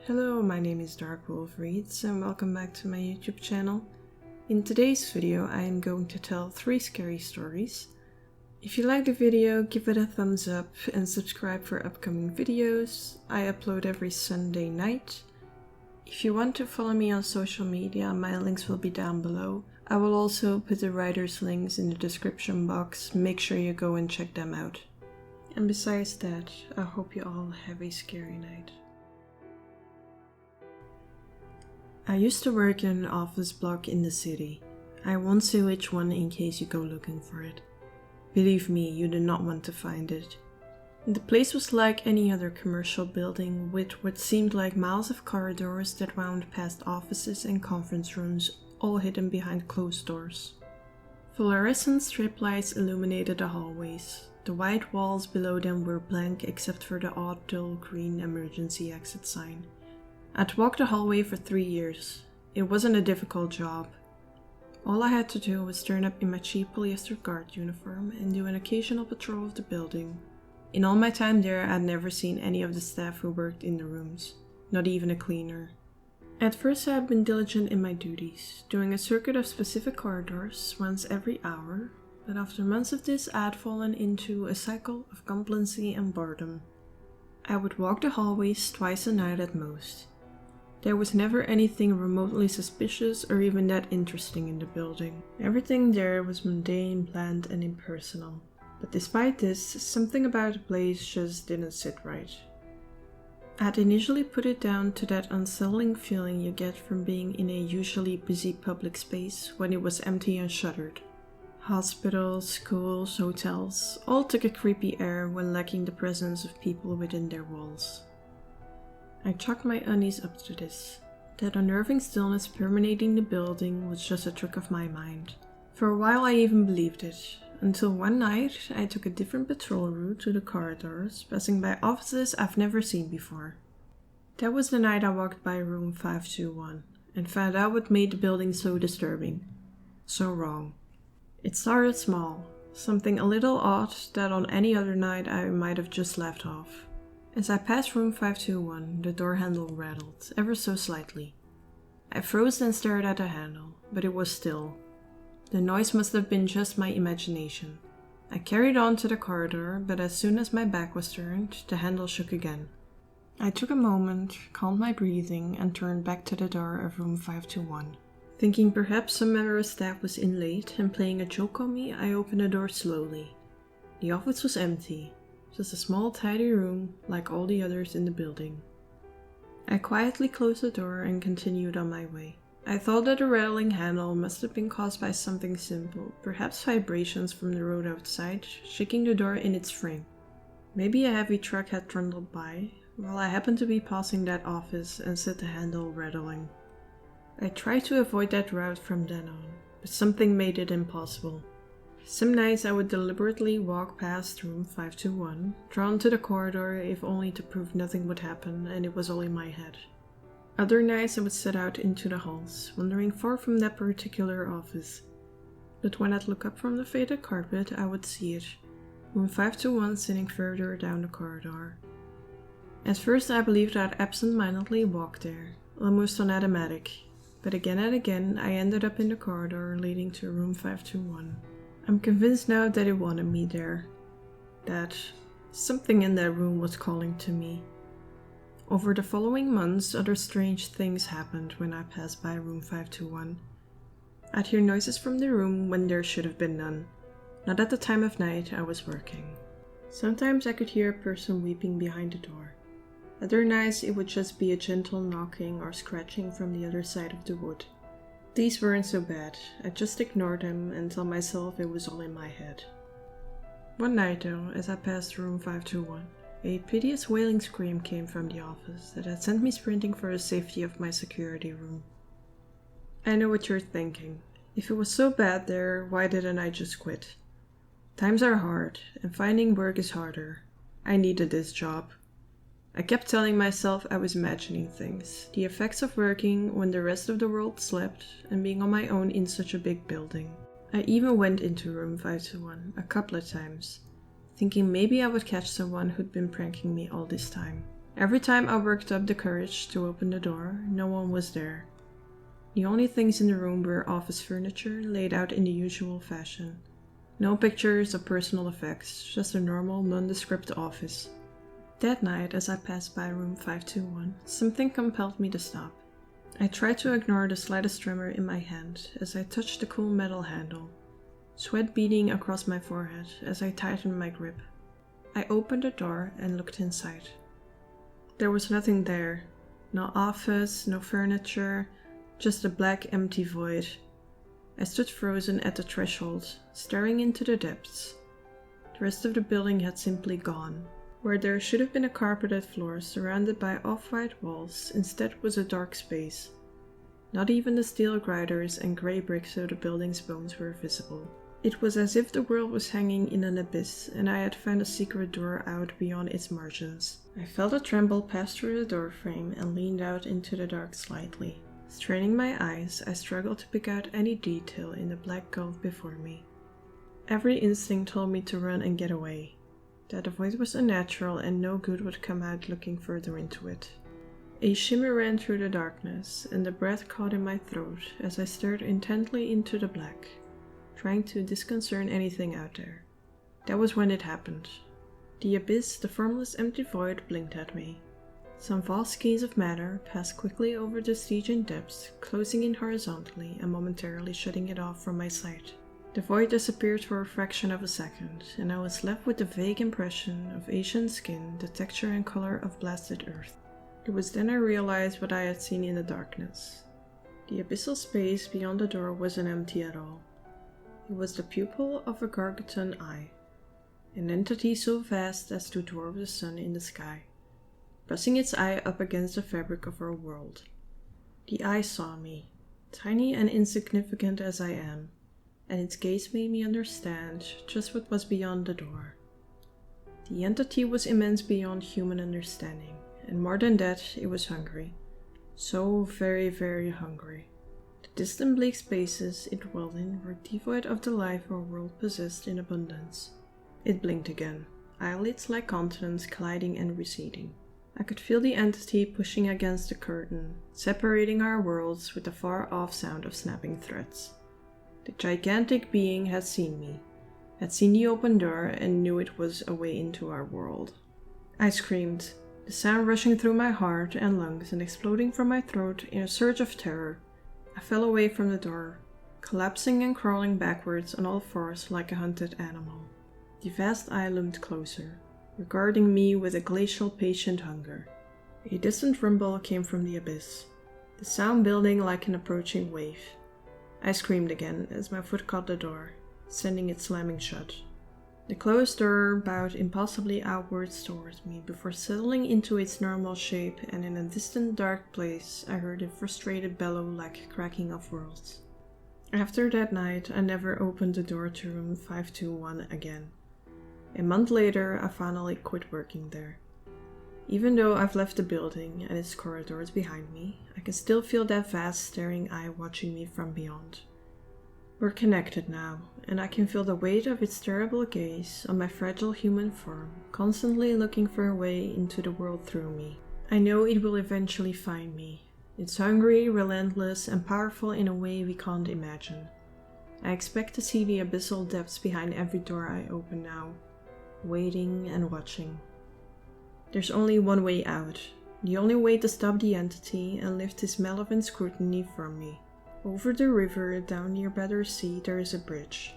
Hello, my name is Dark Wolf Reads and welcome back to my YouTube channel. In today's video I am going to tell 3 scary stories. If you like the video, give it a thumbs up and subscribe for upcoming videos. I upload every Sunday night. If you want to follow me on social media, my links will be down below. I will also put the writers' links in the description box, make sure you go and check them out. And besides that, I hope you all have a scary night. I used to work in an office block in the city. I won't say which one in case you go looking for it. Believe me, you do not want to find it. The place was like any other commercial building with what seemed like miles of corridors that wound past offices and conference rooms, all hidden behind closed doors. Fluorescent strip lights illuminated the hallways. The white walls below them were blank except for the odd dull green emergency exit sign. I'd walked the hallway for 3 years. It wasn't a difficult job. All I had to do was turn up in my cheap polyester guard uniform and do an occasional patrol of the building. In all my time there, I'd never seen any of the staff who worked in the rooms, not even a cleaner. At first I had been diligent in my duties, doing a circuit of specific corridors once every hour, but after months of this I had fallen into a cycle of complacency and boredom. I would walk the hallways twice a night at most. There was never anything remotely suspicious or even that interesting in the building. Everything there was mundane, bland, and impersonal. But despite this, something about the place just didn't sit right. I'd initially put it down to that unsettling feeling you get from being in a usually busy public space when it was empty and shuttered. Hospitals, schools, hotels, all took a creepy air when lacking the presence of people within their walls. I chalked my unease up to this. That unnerving stillness permeating the building was just a trick of my mind. For a while I even believed it, until one night I took a different patrol route to the corridors, passing by offices I've never seen before. That was the night I walked by room 521 and found out what made the building so disturbing, so wrong. It started small, something a little odd that on any other night I might have just laughed off. As I passed room 521, the door handle rattled, ever so slightly. I froze and stared at the handle, but it was still. The noise must have been just my imagination. I carried on to the corridor, but as soon as my back was turned, the handle shook again. I took a moment, calmed my breathing, and turned back to the door of room 521. Thinking perhaps some member of staff was in late and playing a joke on me, I opened the door slowly. The office was empty. Just a small, tidy room, like all the others in the building. I quietly closed the door and continued on my way. I thought that the rattling handle must have been caused by something simple, perhaps vibrations from the road outside, shaking the door in its frame. Maybe a heavy truck had trundled by, while I happened to be passing that office and set the handle rattling. I tried to avoid that route from then on, but something made it impossible. Some nights I would deliberately walk past room 521, drawn to the corridor if only to prove nothing would happen and it was all in my head. Other nights I would set out into the halls, wandering far from that particular office. But when I'd look up from the faded carpet, I would see it, room 521 sitting further down the corridor. At first I believed I'd absent-mindedly walked there, almost on automatic, but again and again I ended up in the corridor leading to room 521. I'm convinced now that it wanted me there, that something in that room was calling to me. Over the following months, other strange things happened when I passed by room 521. I'd hear noises from the room when there should have been none, not at the time of night I was working. Sometimes I could hear a person weeping behind the door. Other nights it would just be a gentle knocking or scratching from the other side of the wood. These weren't so bad, I just ignored them and told myself it was all in my head. One night though, as I passed room 521, a piteous wailing scream came from the office that had sent me sprinting for the safety of my security room. I know what you're thinking. If it was so bad there, why didn't I just quit? Times are hard, and finding work is harder. I needed this job. I kept telling myself I was imagining things, the effects of working when the rest of the world slept and being on my own in such a big building. I even went into room 521 a couple of times, thinking maybe I would catch someone who'd been pranking me all this time. Every time I worked up the courage to open the door, no one was there. The only things in the room were office furniture laid out in the usual fashion. No pictures or personal effects, just a normal, nondescript office. That night, as I passed by room 521, something compelled me to stop. I tried to ignore the slightest tremor in my hand as I touched the cool metal handle, sweat beading across my forehead as I tightened my grip. I opened the door and looked inside. There was nothing there. No office, no furniture, just a black, empty void. I stood frozen at the threshold, staring into the depths. The rest of the building had simply gone. Where there should have been a carpeted floor surrounded by off-white walls, instead was a dark space. Not even the steel grinders and grey bricks of the building's bones were visible. It was as if the world was hanging in an abyss and I had found a secret door out beyond its margins. I felt a tremble pass through the doorframe and leaned out into the dark slightly. Straining my eyes, I struggled to pick out any detail in the black gulf before me. Every instinct told me to run and get away. That the void was unnatural and no good would come out looking further into it. A shimmer ran through the darkness, and the breath caught in my throat as I stared intently into the black, trying to disconcern anything out there. That was when it happened. The abyss, the formless empty void, blinked at me. Some vast skeins of matter passed quickly over the Stygian depths, closing in horizontally and momentarily shutting it off from my sight. The void disappeared for a fraction of a second, and I was left with the vague impression of Asian skin, the texture and color of blasted earth. It was then I realized what I had seen in the darkness. The abyssal space beyond the door wasn't empty at all. It was the pupil of a gargantuan eye, an entity so vast as to dwarf the sun in the sky, pressing its eye up against the fabric of our world. The eye saw me, tiny and insignificant as I am, and its gaze made me understand just what was beyond the door. The entity was immense beyond human understanding, and more than that, it was hungry. So very, very hungry. The distant bleak spaces it dwelled in were devoid of the life our world possessed in abundance. It blinked again, eyelids like continents colliding and receding. I could feel the entity pushing against the curtain, separating our worlds with the far-off sound of snapping threads. The gigantic being had seen me, had seen the open door, and knew it was a way into our world. I screamed, the sound rushing through my heart and lungs and exploding from my throat in a surge of terror. I fell away from the door, collapsing and crawling backwards on all fours like a hunted animal. The vast eye loomed closer, regarding me with a glacial patient hunger. A distant rumble came from the abyss, the sound building like an approaching wave. I screamed again as my foot caught the door, sending it slamming shut. The closed door bowed impossibly outwards towards me before settling into its normal shape, and in a distant dark place I heard a frustrated bellow like cracking of worlds. After that night, I never opened the door to room 521 again. A month later, I finally quit working there. Even though I've left the building and its corridors behind me, I can still feel that vast staring eye watching me from beyond. We're connected now, and I can feel the weight of its terrible gaze on my fragile human form, constantly looking for a way into the world through me. I know it will eventually find me. It's hungry, relentless, and powerful in a way we can't imagine. I expect to see the abyssal depths behind every door I open now, waiting and watching. There's only one way out, the only way to stop the entity and lift his malevolent scrutiny from me. Over the river, down near Battersea, there is a bridge.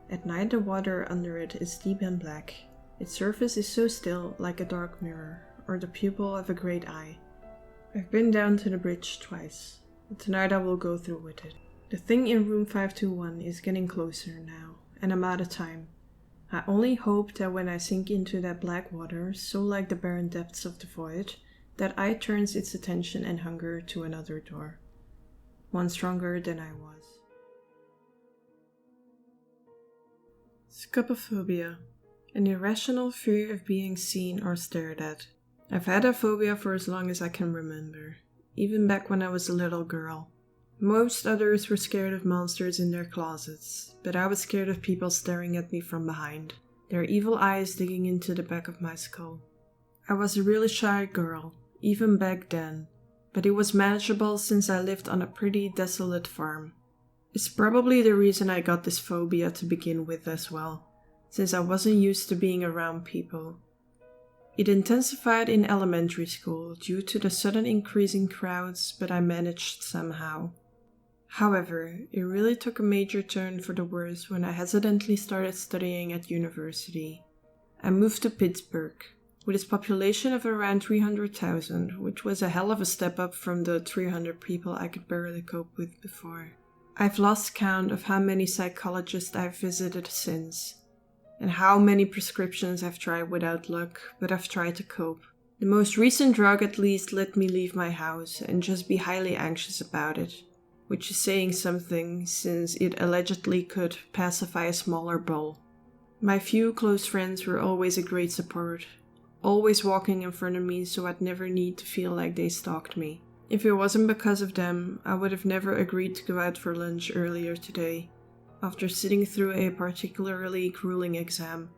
At night the water under it is deep and black. Its surface is so still, like a dark mirror, or the pupil of a great eye. I've been down to the bridge twice, but tonight I will go through with it. The thing in room 521 is getting closer now, and I'm out of time. I only hope that when I sink into that black water, so like the barren depths of the void, that eye turns its attention and hunger to another door. One stronger than I was. Kopophobia, an irrational fear of being seen or stared at. I've had a phobia for as long as I can remember, even back when I was a little girl. Most others were scared of monsters in their closets, but I was scared of people staring at me from behind, their evil eyes digging into the back of my skull. I was a really shy girl, even back then, but it was manageable since I lived on a pretty desolate farm. It's probably the reason I got this phobia to begin with as well, since I wasn't used to being around people. It intensified in elementary school due to the sudden increase in crowds, but I managed somehow. However, it really took a major turn for the worse when I hesitantly started studying at university. I moved to Pittsburgh, with its population of around 300,000, which was a hell of a step up from the 300 people I could barely cope with before. I've lost count of how many psychologists I've visited since, and how many prescriptions I've tried without luck, but I've tried to cope. The most recent drug at least let me leave my house and just be highly anxious about it, which is saying something since it allegedly could pacify a smaller bull. My few close friends were always a great support, always walking in front of me so I'd never need to feel like they stalked me. If it wasn't because of them, I would have never agreed to go out for lunch earlier today, after sitting through a particularly grueling exam.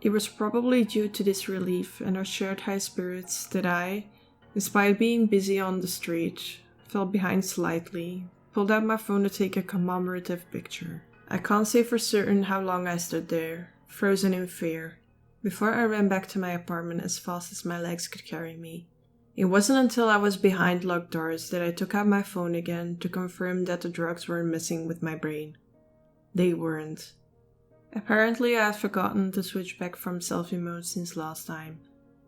It was probably due to this relief and our shared high spirits that I, despite being busy on the street, fell behind slightly, pulled out my phone to take a commemorative picture. I can't say for certain how long I stood there, frozen in fear, before I ran back to my apartment as fast as my legs could carry me. It wasn't until I was behind locked doors that I took out my phone again to confirm that the drugs weren't messing with my brain. They weren't. Apparently I had forgotten to switch back from selfie mode since last time,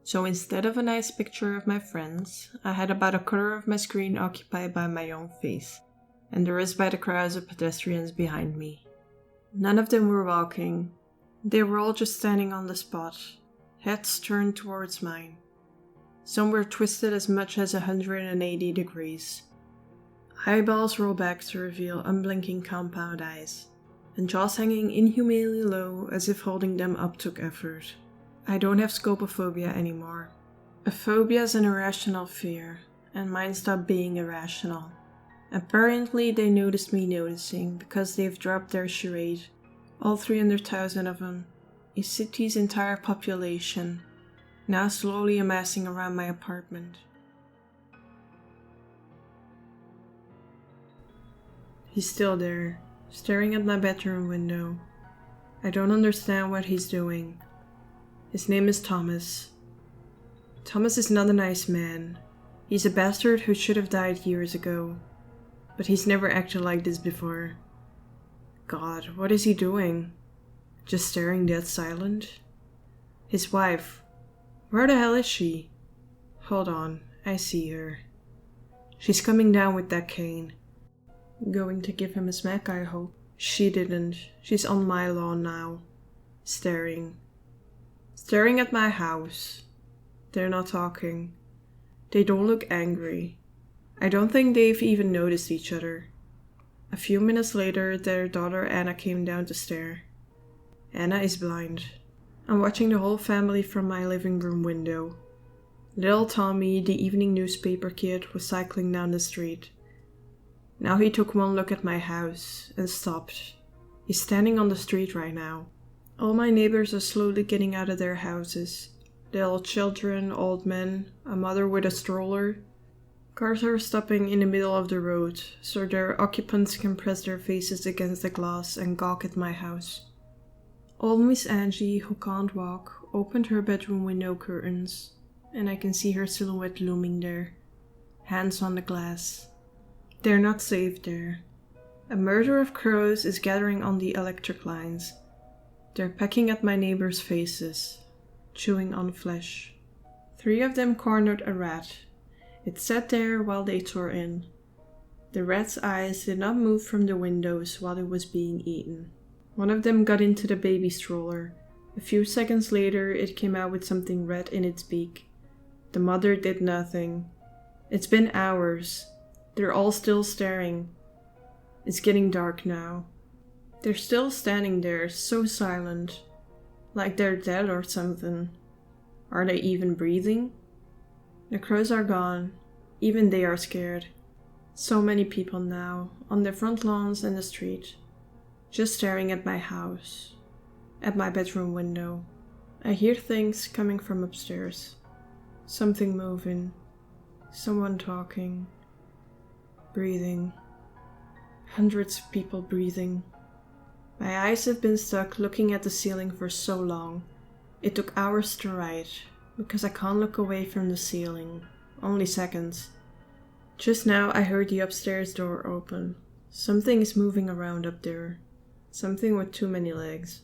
so instead of a nice picture of my friends, I had about a quarter of my screen occupied by my own face, and the rest by the crowds of pedestrians behind me. None of them were walking. They were all just standing on the spot, heads turned towards mine. Some were twisted as much as 180 degrees. Eyeballs rolled back to reveal unblinking compound eyes, and jaws hanging inhumanely low as if holding them up took effort. I don't have kopophobia anymore. A phobia is an irrational fear, and mine stopped being irrational. Apparently they noticed me noticing because they've dropped their charade. All 300,000 of them, a city's entire population, now slowly amassing around my apartment. He's still there, staring at my bedroom window. I don't understand what he's doing. His name is Thomas. Thomas is not a nice man. He's a bastard who should have died years ago. But he's never acted like this before. God, what is he doing? Just staring dead silent? His wife. Where the hell is she? Hold on, I see her. She's coming down with that cane. Going to give him a smack, I hope. She didn't. She's on my lawn now. Staring. Staring at my house. They're not talking. They don't look angry. I don't think they've even noticed each other. A few minutes later, their daughter Anna came down to stare. Anna is blind. I'm watching the whole family from my living room window. Little Tommy, the evening newspaper kid, was cycling down the street. Now he took one look at my house and stopped. He's standing on the street right now. All my neighbors are slowly getting out of their houses. Little children, old men, a mother with a stroller. Cars are stopping in the middle of the road, so their occupants can press their faces against the glass and gawk at my house. Old Miss Angie, who can't walk, opened her bedroom window curtains, and I can see her silhouette looming there, hands on the glass. They're not safe there. A murder of crows is gathering on the electric lines. They're pecking at my neighbors' faces, chewing on flesh. 3 of them cornered a rat. It sat there while they tore in. The rat's eyes did not move from the windows while it was being eaten. One of them got into the baby stroller. A few seconds later, it came out with something red in its beak. The mother did nothing. It's been hours. They're all still staring. It's getting dark now. They're still standing there, so silent. Like they're dead or something. Are they even breathing? The crows are gone. Even they are scared. So many people now, on their front lawns and the street. Just staring at my house. At my bedroom window. I hear things coming from upstairs. Something moving. Someone talking. Breathing. Hundreds of people breathing. My eyes have been stuck looking at the ceiling for so long. It took hours to write, because I can't look away from the ceiling. Only seconds. Just now I heard the upstairs door open. Something is moving around up there. Something with too many legs.